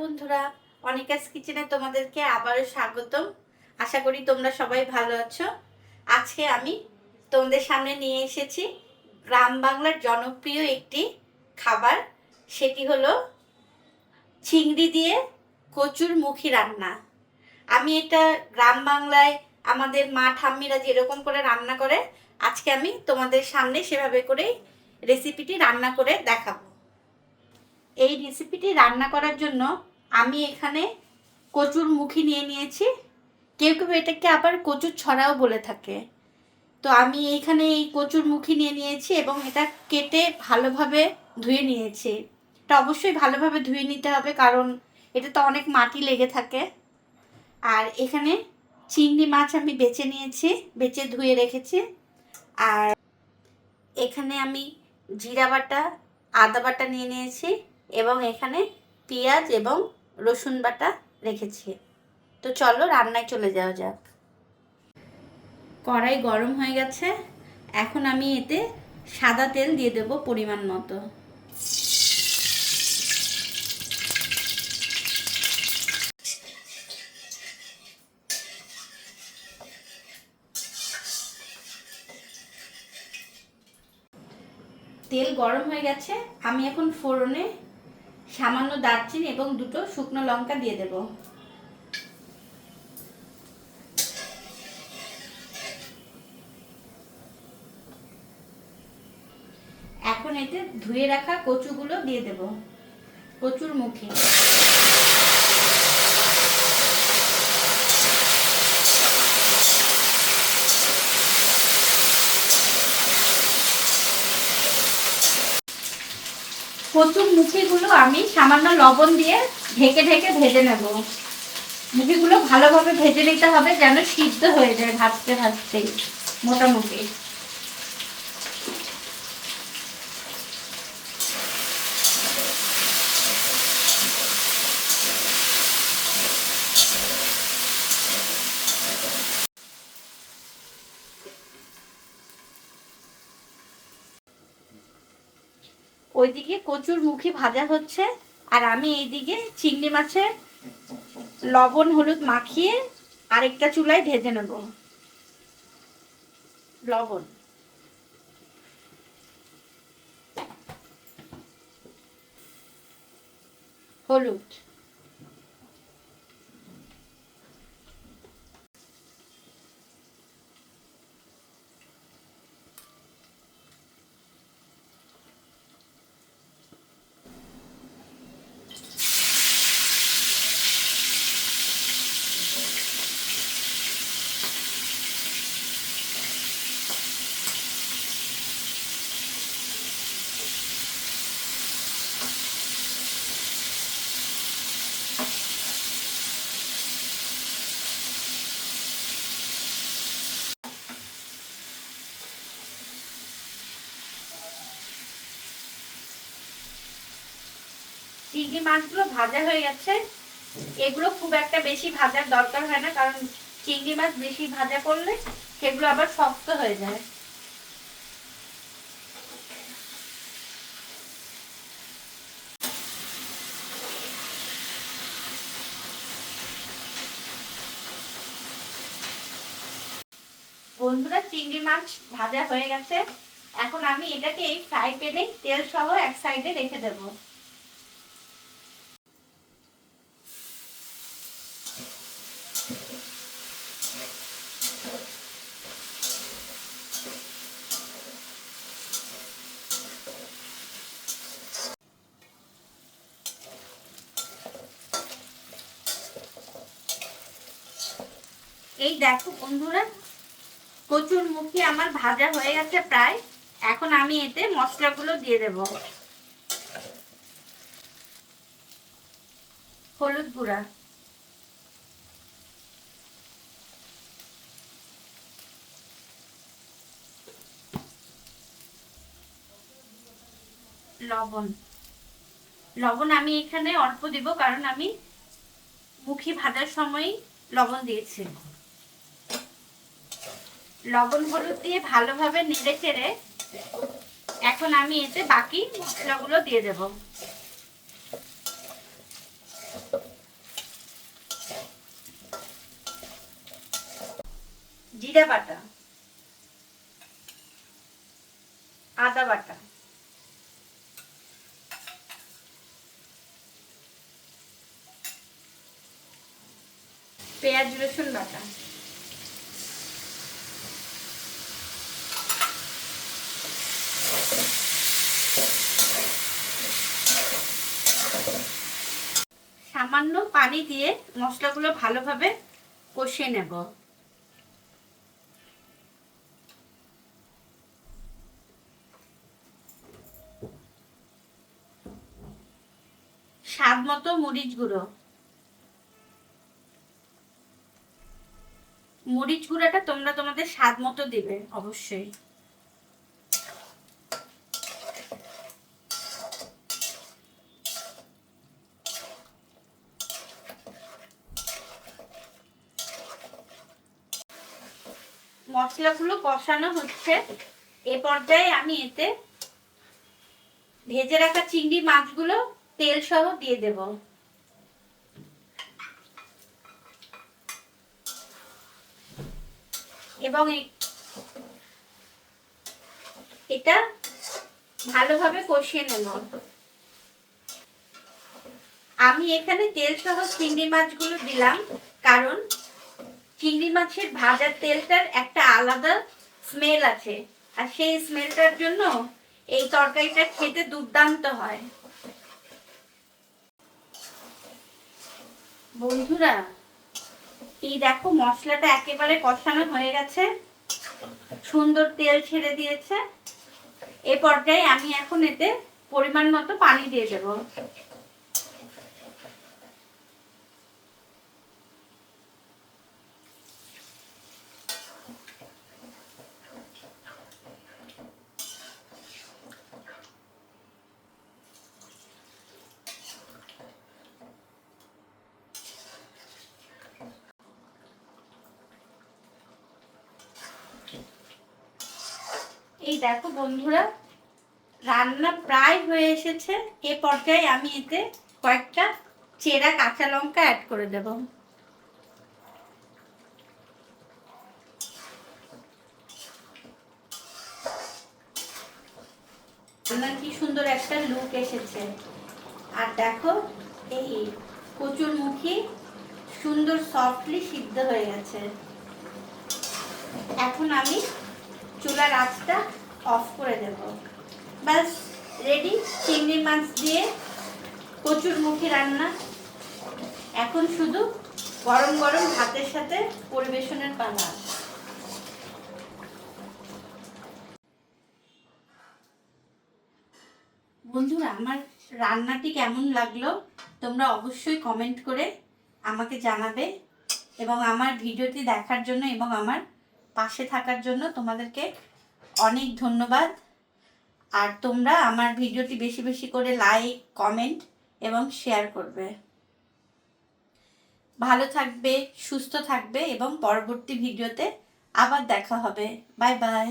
বন্ধুরা, অনিকাস কিচেনে তোমাদেরকে আবারও স্বাগতম। আশা করি তোমরা সবাই ভালো আছো। আজকে আমি তোমাদের সামনে নিয়ে এসেছি গ্রাম বাংলার জনপ্রিয় একটি খাবার, সেটি হলো চিংড়ি দিয়ে কচুর মুখী রান্না। আমি এটা গ্রাম বাংলায় আমাদের মা ঠাম্মিরা যেরকম করে রান্না করে, আজকে আমি তোমাদের সামনে সেভাবে করেই রেসিপিটি রান্না করে দেখাবো। এই রেসিপিটি রান্না করার জন্য আমি এখানে কচুর মুখী নিয়ে নিয়েছি। কেউ কেউ এটাকে আবার কচুর ছড়াও বলে থাকে। তো আমি এইখানে এই কচুর মুখী নিয়ে নিয়েছি এবং এটা কেটে ভালোভাবে ধুয়ে নিয়েছি। এটা অবশ্যই ভালোভাবে ধুয়ে নিতে হবে, কারণ এটা তো অনেক মাটি লেগে থাকে। আর এখানে চিংড়ি মাছ আমি বেছে নিয়েছি, বেছে ধুয়ে রেখেছি। আর এখানে আমি জিরা বাটা, আদা বাটা নিয়ে নিয়েছি এবং এখানে পেঁয়াজ এবং রসুন বাটা রেখেছি। তো চলো রান্নায় চলে যাওয়া যাক। কড়াই গরম হয়ে গেছে, এখন আমি এতে সাদা তেল দিয়ে দেব পরিমাণ মতো। তেল গরম হয়ে গেছে, আমি এখন ফোড়নে সামান্য দারচিনি এবং দুটো শুকনো লঙ্কা দিয়ে দেব। এখন এতে ধুয়ে রাখা কচুগুলো দিয়ে দেব, কচুর মুখে। কচুর মুখিগুলো আমি সামান্য লবণ দিয়ে ঢেকে ঢেকে ভেজে নেব। মুখিগুলো ভালোভাবে ভেজে নিতে হবে যেন সিদ্ধ হয়ে যায় ভাজতে ভাজতেই মোটামুটি। ওইদিকে কচুর মুখী ভাজা হচ্ছে আর আমি এইদিকে চিংড়ি মাছের লবণ হলুদ মাখিয়ে আরেকটা চুলায় ভেজে নেব। লবণ, হলুদ, চিংড়ি মাছগুলো ভাজা হয়ে গেছে। এগুলো খুব একটা বেশি ভাজার দরকার হয় না, কারণ চিংড়ি মাছ বেশি ভাজা করলে সেগুলো আবার শক্ত হয়ে যায়। বন্ধুরা, চিংড়ি মাছ ভাজা হয়ে গেছে, এখন আমি এটাকে এই ফ্রাই প্যানে তেল সহ এক সাইডে রেখে দেব। এই দেখো বন্ধুরা, কচুর মুখী আমার ভাজা হয়ে গেছে প্রায়। এখন আমি এতে মশলাগুলো দিয়ে দেব। হলুদ গুঁড়া, লবণ। লবণ আমি এখানে অল্প দিব, কারণ আমি মুখী ভাজার সময় লবণ দিয়েছি। লবণ হলুদ দিয়ে ভালোভাবে নেড়ে চেড়ে এখন আমি এতে বাকি মশলাগুলো দিয়ে দেব। জিরা বাটা, আদা বাটা, পেঁয়াজ রসুন বাটা, সামান্য পানি দিয়ে মশলাগুলো ভালোভাবে কষিয়ে নেব। স্বাদ মতো মরিচ গুঁড়ো, মরিচ গুঁড়াটা তোমরা তোমাদের স্বাদ মতো দিবে অবশ্যই। মশলাগুলো কষানো হচ্ছে, এ পর্যায়ে আমি এতে ভেজে রাখা চিংড়ি মাছগুলো তেল সহ দিয়ে দেব। এবং এটা ভালোভাবে কষিয়ে নেব। আমি এখানে তেল সহ চিংড়ি মাছগুলো দিলাম কারণ চিংড়ি মাছের ভাজার তেলটার একটা আলাদা স্মেল আছে, আর সেই স্মেলটার জন্য এই তরকারিটা খেতে দুর্দান্ত হয়। বন্ধুরা, এই দেখো মশলাটা একেবারে কষানো হয়ে গেছে, সুন্দর তেল ছেড়ে দিয়েছে। এই পর্যায়ে আমি এখন এতে পরিমাণ মতো পানি দিয়ে দেব। এই দেখো বন্ধুরা, রান্না প্রায় হয়ে এসেছে। এ পর্যায়ে আমি এতে কয়েকটা চেরা কাঁচা লঙ্কা অ্যাড করে দেব। রান্নার কি সুন্দর একটা লুক এসেছে। আর দেখো এই কচুরমুখী সুন্দর সফটলি সিদ্ধ হয়ে গেছে। এখন আমি চুলার আঁচটা অফ করে দেব। ব্যাস রেডি চিংড়ি মাছ দিয়ে কচুরমুখী রান্না। এখন শুধু গরম গরম ভাতের সাথে পরিবেশনের পালা। বন্ধুরা, আমার রান্নাটি কেমন লাগলো তোমরা অবশ্যই কমেন্ট করে আমাকে জানাবে, এবং আমার ভিডিওটি দেখার জন্য এবং আমার পাশে থাকার জন্য তোমাদেরকে অনেক ধন্যবাদ। আর তোমরা আমার ভিডিওটি বেশি বেশি করে লাইক, কমেন্ট এবং শেয়ার করবে। ভালো থাকবে, সুস্থ থাকবে এবং পরবর্তী ভিডিওতে আবার দেখা হবে। Bye bye.